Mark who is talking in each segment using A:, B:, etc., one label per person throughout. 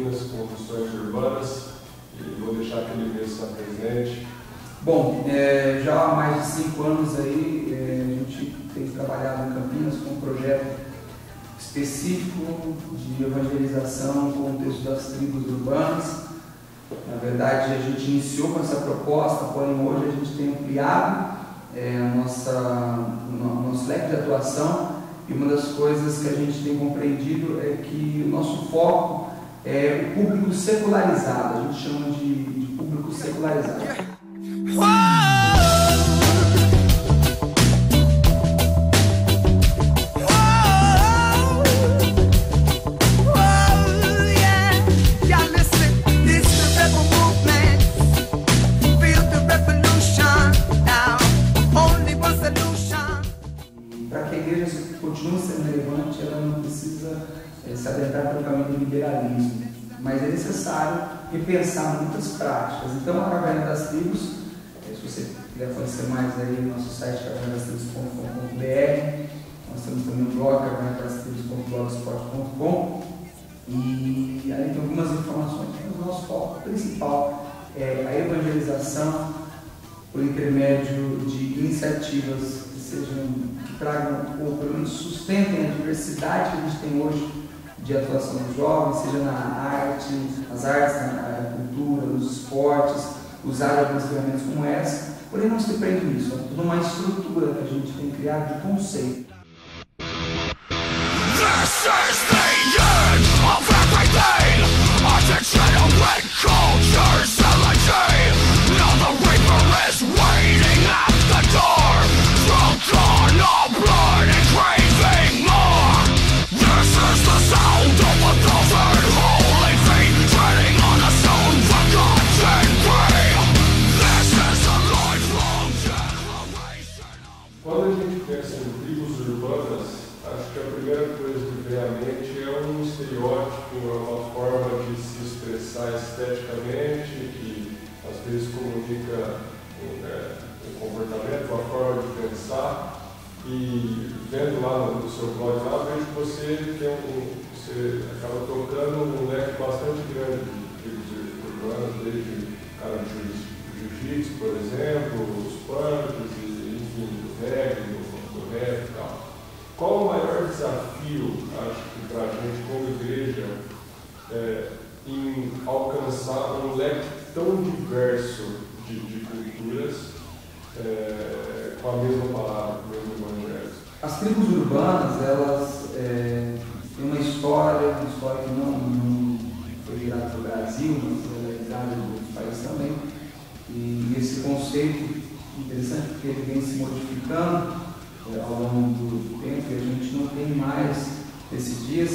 A: Campinas com Construções Urbanas e vou deixar que ele mesmo se apresente.
B: Bom, já há mais de 5 anos aí, a gente tem trabalhado em Campinas com um projeto específico de evangelização no contexto das tribos urbanas. Na verdade, a gente iniciou com essa proposta, porém hoje a gente tem ampliado nosso leque de atuação, e uma das coisas que a gente tem compreendido é que o nosso foco é o público secularizado, a gente chama de público secularizado. Para que a igreja continue sendo relevante, ela não precisa se adentrar pelo caminho do liberalismo, mas é necessário repensar muitas práticas. Então, a Caverna das Tribos, se você quiser conhecer mais aí no nosso site cavernastrastribos.com.br, nós temos também um blog, cavernastrastribos.blogspot.com, e ali tem algumas informações. O nosso foco principal é a evangelização por intermédio de iniciativas que tragam, ou pelo menos sustentem a diversidade que a gente tem hoje de atuação dos jovens, seja na arte, nas artes, na cultura, nos esportes, usar algumas ferramentas como essa, porém não se prende nisso, é toda uma estrutura que a gente tem criado de conceito.
C: This is the end of everything. A degenerate culture's elegy. Now the reaper is waiting at the door, drunk on all blood and craving more. This is the sound of 1,000 holy feet treading on a stone forgotten grave. This is a lifelong generation.
A: Quando a gente pensa em tribos urbanas, acho que a primeira coisa que vem à mente é um estereótipo, uma forma de se expressar esteticamente, que às vezes comunica um comportamento, uma forma de pensar. E vendo lá no seu blog, lá, vejo que você acaba tocando um leque bastante grande de tribos urbanas, desde cara de jiu-jitsu, por exemplo, os punks, enfim, do reggae, do rap e tal. Qual o maior desafio, acho que para a gente como igreja, em alcançar um leque tão diverso de culturas com a mesma palavra, com o mesmo evangelho?
B: As tribos urbanas, elas têm uma história que não foi virada para o Brasil, mas foi realizada em outros países também. E esse conceito interessante porque ele vem se modificando ao longo do tempo, e a gente não tem mais, esses dias,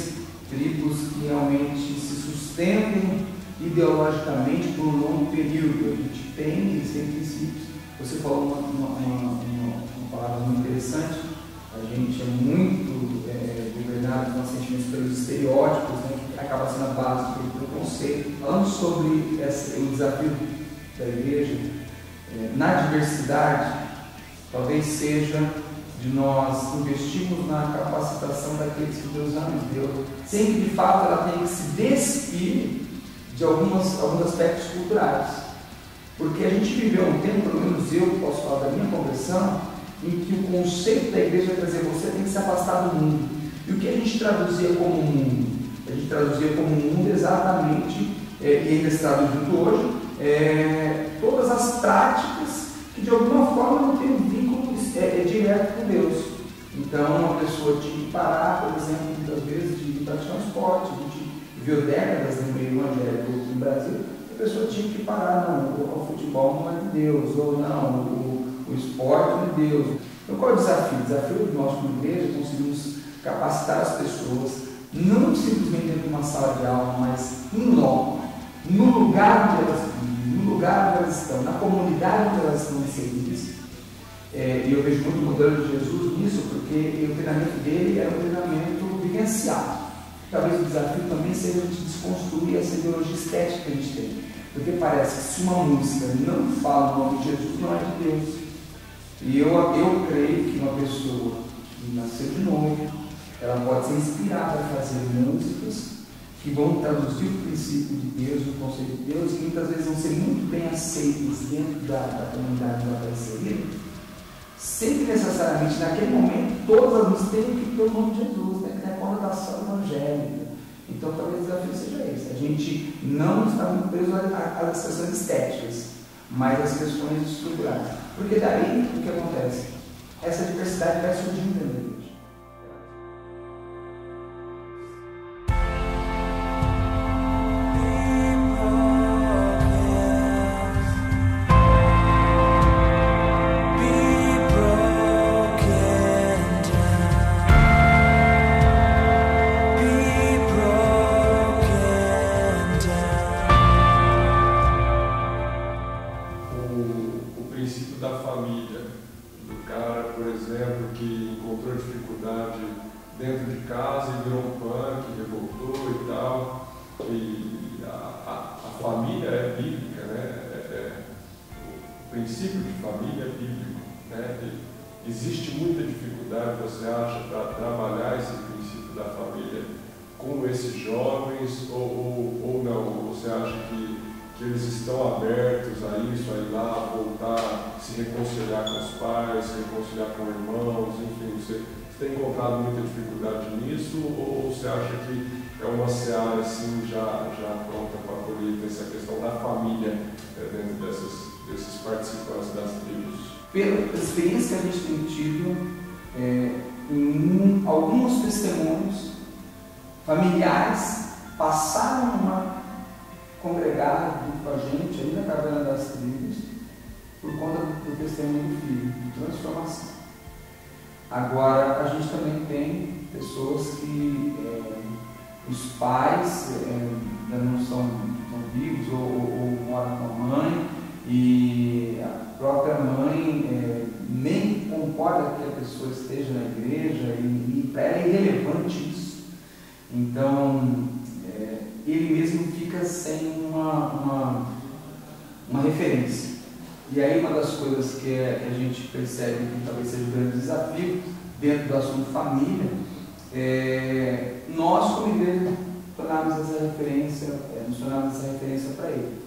B: tribos que realmente se sustentem ideologicamente por um longo período. A gente tem princípios. Você falou uma palavra muito interessante. A gente é muito governado com sentimentos pelos estereótipos, né, que acaba sendo a base do preconceito. Falando sobre o desafio da igreja, na diversidade, talvez seja de nós investirmos na capacitação daqueles que Deus já nos deu, sem que de fato ela tenha que se despir de alguns aspectos culturais. Porque a gente viveu um tempo, pelo menos eu posso falar da minha conversão, em que o conceito da igreja é trazer você tem que se afastar do mundo. E o que a gente traduzia como mundo? A gente traduzia como mundo exatamente, e ainda se traduz junto hoje, todas as práticas que de alguma forma não têm um vínculo direto com Deus. Então, uma pessoa tinha que parar, por exemplo, muitas vezes de praticar um esporte. A gente viu décadas no meio evangélico no Brasil, a pessoa tinha que parar, não, o futebol não é de Deus, ou não, o esporte não é de Deus. Então, qual é o desafio? O desafio de nós, como igreja, conseguimos capacitar as pessoas, não simplesmente dentro de uma sala de aula, mas em loco, no lugar onde elas vivem, no lugar onde elas estão, na comunidade onde elas estão inseridas. E eu vejo muito o modelo de Jesus nisso, porque o treinamento dele era um treinamento vivenciado. Talvez o desafio também seja a gente desconstruir essa ideologia estética que a gente tem. Porque parece que se uma música não fala o nome de Jesus, não é de Deus. E eu creio que uma pessoa que nasceu de novo, ela pode ser inspirada a fazer músicas que vão traduzir o princípio de Deus, o conceito de Deus, e muitas vezes vão ser muito bem aceitos dentro da comunidade da parceria, sem que necessariamente naquele momento todas as músicas tenham que ir pelo nome de Jesus, né? Que tem a conotação evangélica. Então talvez o desafio seja esse, a gente não está muito preso às questões estéticas, mas às questões estruturais. Porque daí o que acontece? Essa diversidade vai surgindo dentro da igreja.
A: Dentro de casa e virou um punk, revoltou e tal, e a família é bíblica, né? O princípio de família é bíblico, né? E existe muita dificuldade, você acha, para trabalhar esse princípio da família com esses jovens, ou não? Você acha que eles estão abertos a isso, a ir lá, voltar, se reconciliar com os pais, se reconciliar com irmãos, enfim, você tem encontrado muita dificuldade nisso, ou você acha que é uma seara assim, já pronta para acolher essa questão da família dentro desses participantes das tribos?
B: Pela experiência que a gente tem tido, em alguns testemunhos familiares passaram a congregar junto com a gente ali na Caverna das Tribos por conta do testemunho do filho, de transformação. Agora, a gente também tem pessoas que os pais não são vivos ou moram com a mãe e a própria mãe nem concorda que a pessoa esteja na igreja e para ela é irrelevante isso. Então, ele mesmo fica sem uma referência. E aí uma das coisas que a gente percebe que talvez seja um grande desafio dentro do assunto família, nós como igreja tornarmos essa referência para ele.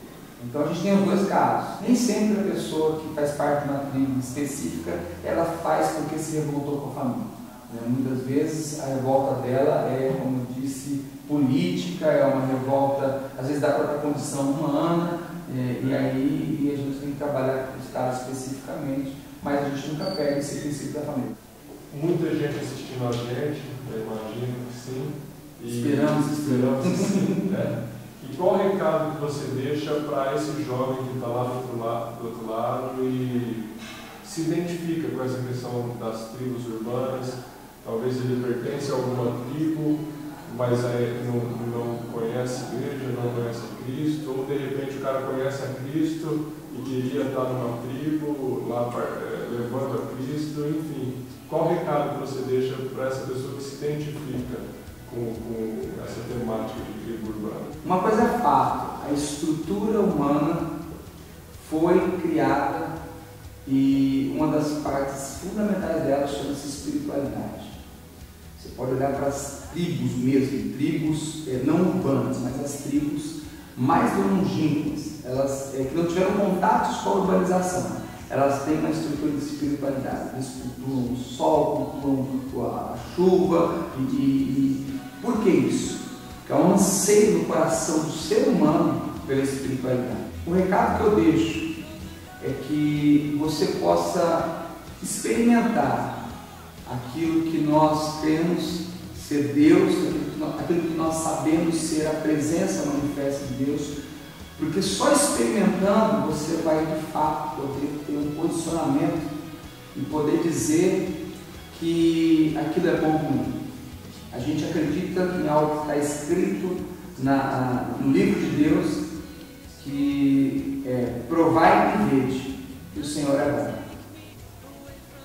B: Então a gente tem os dois casos. Nem sempre a pessoa que faz parte de uma tribo específica, ela faz porque se revoltou com a família. Muitas vezes a revolta dela é, como eu disse, política, é uma revolta, às vezes da própria condição humana, e aí a gente tem que trabalhar com os casos especificamente, mas a gente nunca perde esse princípio da família.
A: Muita gente assistindo a gente, eu imagino que sim.
B: Esperamos
A: que sim. E qual o recado que você deixa para esse jovem que está lá do outro lado e se identifica com essa questão das tribos urbanas? Talvez ele pertence a alguma tribo, mas aí não conhece a igreja, não conhece a Cristo, ou de repente o cara conhece a Cristo e queria estar numa tribo, lá levando a Cristo, enfim. Qual o recado que você deixa para essa pessoa que se identifica com essa temática de tribo urbana?
B: Uma coisa é fato, a estrutura humana foi criada e uma das partes fundamentais dela chama-se espiritualidade. Você pode olhar para as tribos mesmo, tribos não urbanas, mas as tribos mais longínquas, elas que não tiveram contatos com a urbanização, elas têm uma estrutura de espiritualidade, eles cultuam o sol, cultuam a chuva, e por que isso? Porque há um anseio no coração do ser humano pela espiritualidade. O recado que eu deixo é que você possa experimentar aquilo que nós temos ser Deus, aquilo que nós sabemos ser a presença manifesta de Deus, porque só experimentando você vai de fato poder ter um posicionamento e poder dizer que aquilo é bom para mim. A gente acredita em algo que está escrito no livro de Deus, que provai e vede que o Senhor é bom.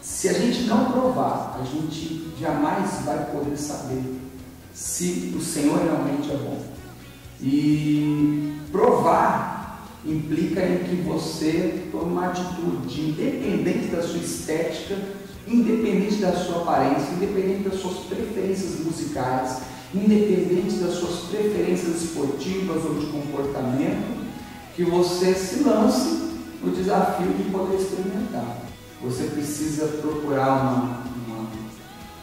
B: Se a gente não provar, a gente jamais vai poder saber se o Senhor realmente é bom. E provar implica em que você tome uma atitude independente da sua estética, independente da sua aparência, independente das suas preferências musicais, independente das suas preferências esportivas ou de comportamento, que você se lance no desafio de poder experimentar. Você precisa procurar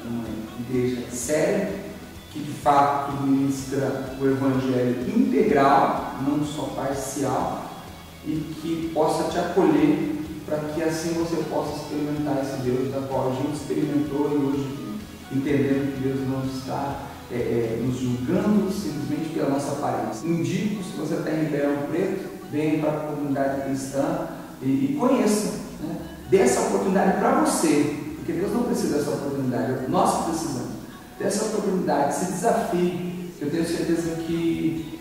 B: uma igreja séria, que de fato ministra o Evangelho integral, não só parcial, e que possa te acolher para que assim você possa experimentar esse Deus da qual a gente experimentou e hoje entendendo que Deus não está nos julgando simplesmente pela nossa aparência. Indico, se você está em Ribeirão Preto, venha para a comunidade cristã e conheça, né? Dê essa oportunidade para você, porque Deus não precisa dessa oportunidade, nós precisamos dessa oportunidade, esse desafio. Eu tenho certeza que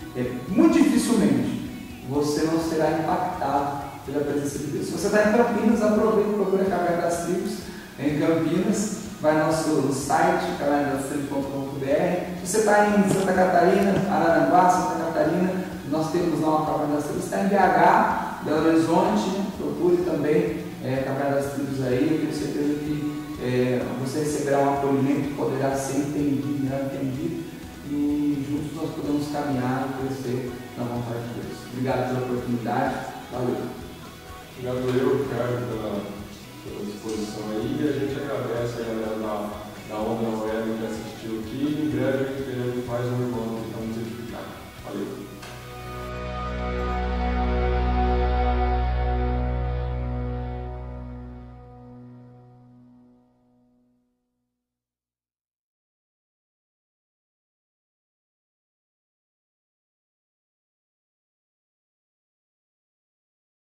B: muito dificilmente você não será impactado pela presença de Deus. Se você está em Campinas, aproveite e procure a Caverna das Tribos em Campinas, vai no nosso site, cavernadas.com.br. Se você está em Santa Catarina, Araranguá, Santa Catarina, nós temos lá uma Caverna das Tribos. Se está em BH, Belo Horizonte, procure também a Caverna das Tribos aí. Eu tenho certeza que você receberá um acolhimento, poderá ser entendido, e juntos nós podemos caminhar e crescer na vontade de Deus. Obrigado pela oportunidade. Valeu.
A: Obrigado eu, Ricardo, pela